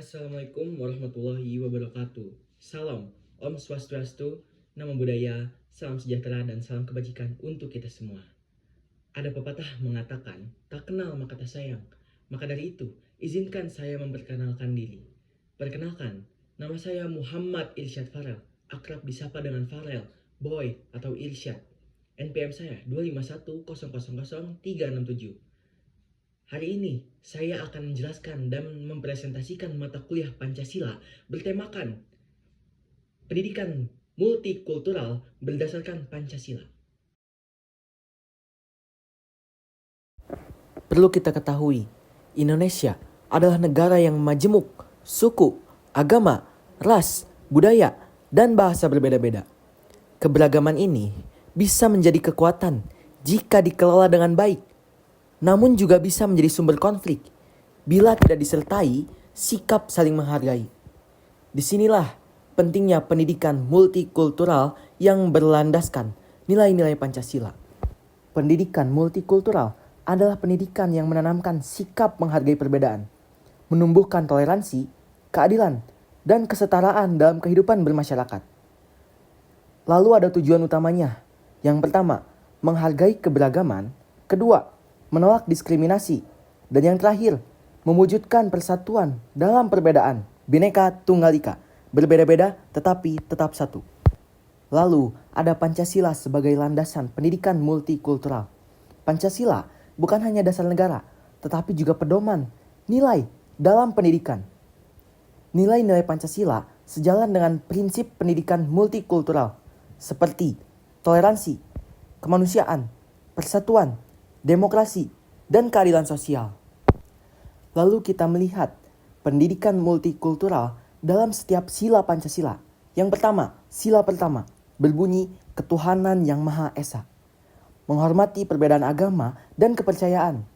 Assalamualaikum warahmatullahi wabarakatuh. Salam, Om Swastiastu, Namo Buddhaya, salam sejahtera dan salam kebajikan untuk kita semua. Ada pepatah mengatakan, tak kenal maka tak sayang. Maka dari itu, izinkan saya memperkenalkan diri. Perkenalkan, nama saya Muhammad Irsyad Farel, akrab disapa dengan Farel, Boy atau Irsyad. NPM saya 251000367. Hari ini saya akan menjelaskan dan mempresentasikan mata kuliah Pancasila bertemakan pendidikan multikultural berdasarkan Pancasila. Perlu kita ketahui, Indonesia adalah negara yang majemuk, suku, agama, ras, budaya, dan bahasa berbeda-beda. Keberagaman ini bisa menjadi kekuatan jika dikelola dengan baik, namun juga bisa menjadi sumber konflik bila tidak disertai sikap saling menghargai. Disinilah pentingnya pendidikan multikultural yang berlandaskan nilai-nilai Pancasila. Pendidikan multikultural adalah pendidikan yang menanamkan sikap menghargai perbedaan, menumbuhkan toleransi, keadilan, dan kesetaraan dalam kehidupan bermasyarakat. Lalu ada tujuan utamanya. Yang pertama, menghargai keberagaman. Kedua, menolak diskriminasi. Dan yang terakhir, mewujudkan persatuan dalam perbedaan. Bhinneka Tunggal Ika, berbeda-beda tetapi tetap satu. Lalu ada Pancasila sebagai landasan pendidikan multikultural. Pancasila bukan hanya dasar negara, tetapi juga pedoman, nilai dalam pendidikan. Nilai-nilai Pancasila sejalan dengan prinsip pendidikan multikultural, seperti toleransi, kemanusiaan, persatuan, demokrasi, dan keadilan sosial. Lalu kita melihat pendidikan multikultural dalam setiap sila Pancasila. Yang pertama, sila pertama, berbunyi ketuhanan yang Maha Esa. Menghormati perbedaan agama dan kepercayaan.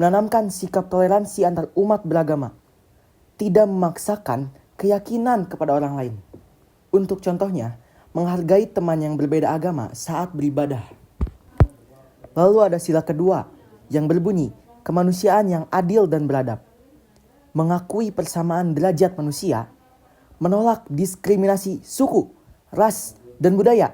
Menanamkan sikap toleransi antar umat beragama. Tidak memaksakan keyakinan kepada orang lain. Untuk contohnya, menghargai teman yang berbeda agama saat beribadah. Lalu ada sila kedua yang berbunyi kemanusiaan yang adil dan beradab. Mengakui persamaan derajat manusia, menolak diskriminasi suku, ras, dan budaya.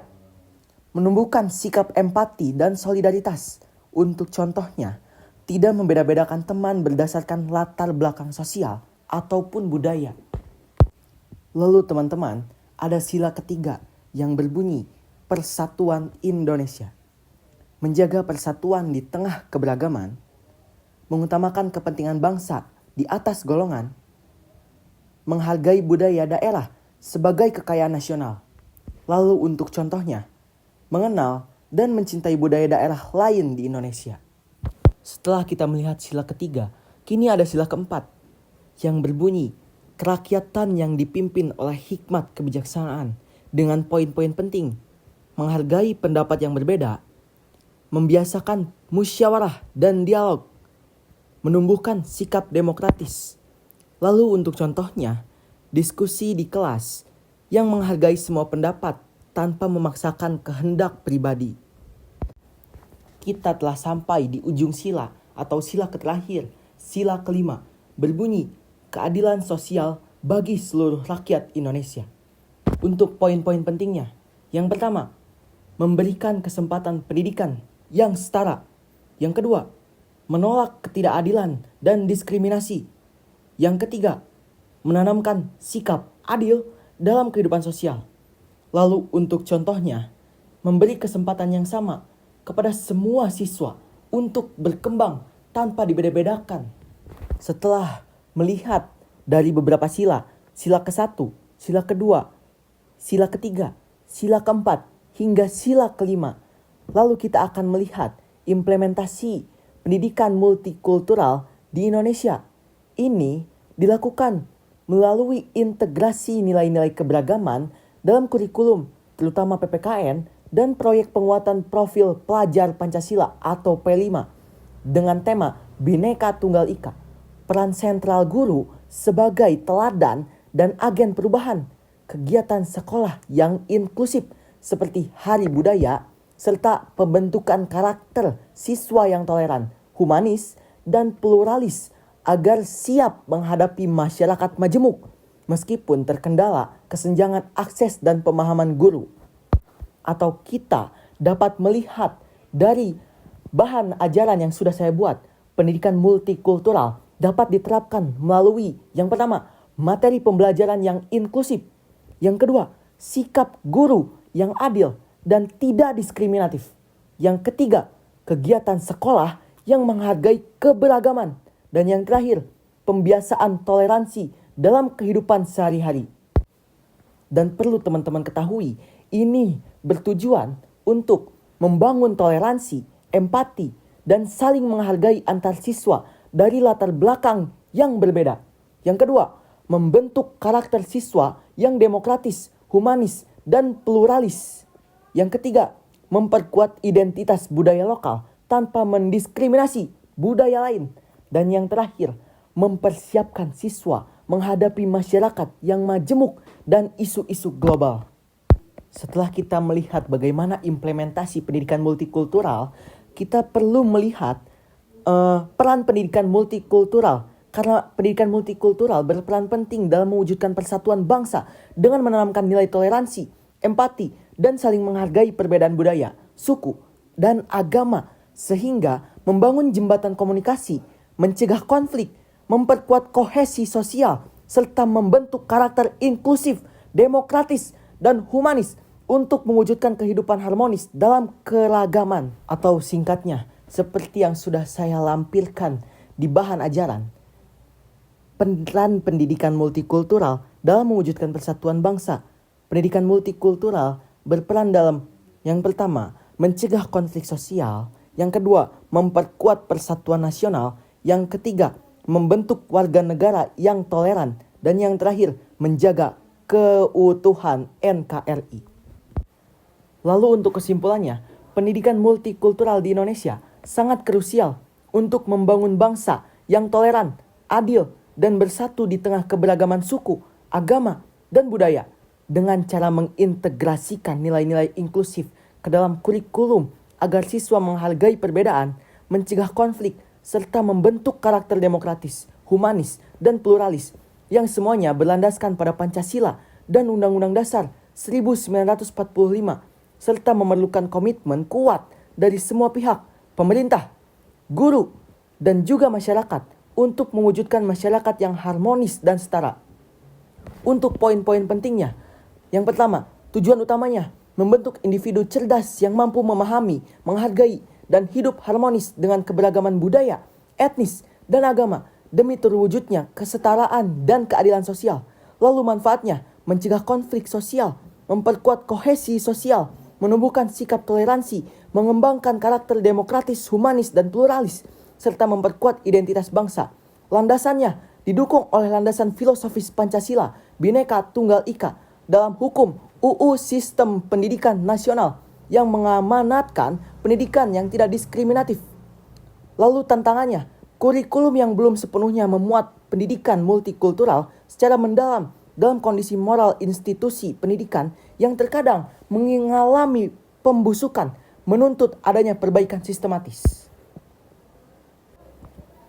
Menumbuhkan sikap empati dan solidaritas. Untuk contohnya, tidak membeda-bedakan teman berdasarkan latar belakang sosial ataupun budaya. Lalu teman-teman, ada sila ketiga yang berbunyi persatuan Indonesia. Menjaga persatuan di tengah keberagaman, mengutamakan kepentingan bangsa di atas golongan, menghargai budaya daerah sebagai kekayaan nasional. Lalu untuk contohnya, mengenal dan mencintai budaya daerah lain di Indonesia. Setelah kita melihat sila ketiga, kini ada sila keempat yang berbunyi kerakyatan yang dipimpin oleh hikmat kebijaksanaan dengan poin-poin penting, menghargai pendapat yang berbeda, membiasakan musyawarah dan dialog, menumbuhkan sikap demokratis. Lalu untuk contohnya, diskusi di kelas yang menghargai semua pendapat tanpa memaksakan kehendak pribadi. Kita telah sampai di ujung sila atau sila terakhir, sila kelima, berbunyi keadilan sosial bagi seluruh rakyat Indonesia. Untuk poin-poin pentingnya, yang pertama, memberikan kesempatan pendidikan yang setara. Yang kedua, menolak ketidakadilan dan diskriminasi. Yang ketiga, menanamkan sikap adil dalam kehidupan sosial. Lalu untuk contohnya, memberi kesempatan yang sama kepada semua siswa untuk berkembang tanpa dibeda-bedakan. Setelah melihat dari beberapa sila, sila ke-1, sila kedua, sila ketiga, sila keempat, hingga sila kelima, lalu kita akan melihat implementasi pendidikan multikultural di Indonesia. Ini dilakukan melalui integrasi nilai-nilai keberagaman dalam kurikulum, terutama PPKN, dan proyek penguatan profil pelajar Pancasila atau P5 dengan tema Bhinneka Tunggal Ika. Peran sentral guru sebagai teladan dan agen perubahan, kegiatan sekolah yang inklusif seperti Hari Budaya, serta pembentukan karakter siswa yang toleran, humanis, dan pluralis agar siap menghadapi masyarakat majemuk meskipun terkendala kesenjangan akses dan pemahaman guru. Atau kita dapat melihat dari bahan ajaran yang sudah saya buat, pendidikan multikultural dapat diterapkan melalui yang pertama, materi pembelajaran yang inklusif. Yang kedua, sikap guru yang adil dan tidak diskriminatif. Yang ketiga, kegiatan sekolah yang menghargai keberagaman. Dan yang terakhir, pembiasaan toleransi dalam kehidupan sehari-hari. Dan perlu teman-teman ketahui, ini bertujuan untuk membangun toleransi, empati, dan saling menghargai antar siswa dari latar belakang yang berbeda. Yang kedua, membentuk karakter siswa yang demokratis, humanis, dan pluralis. Yang ketiga, memperkuat identitas budaya lokal tanpa mendiskriminasi budaya lain. Dan yang terakhir, mempersiapkan siswa menghadapi masyarakat yang majemuk dan isu-isu global. Setelah kita melihat bagaimana implementasi pendidikan multikultural, kita perlu melihat peran pendidikan multikultural. Karena pendidikan multikultural berperan penting dalam mewujudkan persatuan bangsa dengan menanamkan nilai toleransi, empati, dan saling menghargai perbedaan budaya, suku, dan agama. Sehingga membangun jembatan komunikasi, mencegah konflik, memperkuat kohesi sosial, serta membentuk karakter inklusif, demokratis, dan humanis untuk mewujudkan kehidupan harmonis dalam keragaman. Atau singkatnya, seperti yang sudah saya lampirkan di bahan ajaran, peran pendidikan multikultural dalam mewujudkan persatuan bangsa. Pendidikan multikultural berperan dalam yang pertama, mencegah konflik sosial. Yang kedua, memperkuat persatuan nasional. Yang ketiga, membentuk warga negara yang toleran. Dan yang terakhir, menjaga keutuhan NKRI. Lalu untuk kesimpulannya, pendidikan multikultural di Indonesia sangat krusial untuk membangun bangsa yang toleran, adil, dan bersatu di tengah keberagaman suku, agama, dan budaya. Dengan cara mengintegrasikan nilai-nilai inklusif ke dalam kurikulum agar siswa menghargai perbedaan, mencegah konflik, serta membentuk karakter demokratis, humanis, dan pluralis yang semuanya berlandaskan pada Pancasila dan Undang-Undang Dasar 1945, serta memerlukan komitmen kuat dari semua pihak, pemerintah, guru, dan juga masyarakat untuk mewujudkan masyarakat yang harmonis dan setara. Untuk poin-poin pentingnya, yang pertama, tujuan utamanya membentuk individu cerdas yang mampu memahami, menghargai, dan hidup harmonis dengan keberagaman budaya, etnis, dan agama demi terwujudnya kesetaraan dan keadilan sosial. Lalu manfaatnya mencegah konflik sosial, memperkuat kohesi sosial, menumbuhkan sikap toleransi, mengembangkan karakter demokratis, humanis, dan pluralis, serta memperkuat identitas bangsa. Landasannya didukung oleh landasan filosofis Pancasila, Bhinneka Tunggal Ika, dalam hukum UU Sistem Pendidikan Nasional yang mengamanatkan pendidikan yang tidak diskriminatif. Lalu tantangannya, kurikulum yang belum sepenuhnya memuat pendidikan multikultural secara mendalam dalam kondisi moral institusi pendidikan yang terkadang mengalami pembusukan, menuntut adanya perbaikan sistematis.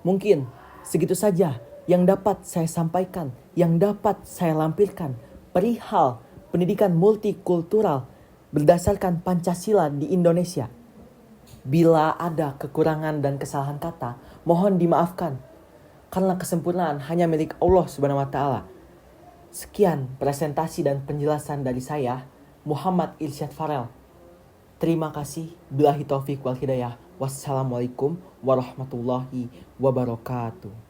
Mungkin segitu saja yang dapat saya sampaikan, yang dapat saya lampirkan perihal pendidikan multikultural berdasarkan Pancasila di Indonesia. Bila ada kekurangan dan kesalahan kata, mohon dimaafkan. Karena kesempurnaan hanya milik Allah Subhanahu wa Ta'ala. Sekian presentasi dan penjelasan dari saya, Muhammad Irsyad Farel. Terima kasih. Billahi taufiq wal hidayah. Wassalamualaikum warahmatullahi wabarakatuh.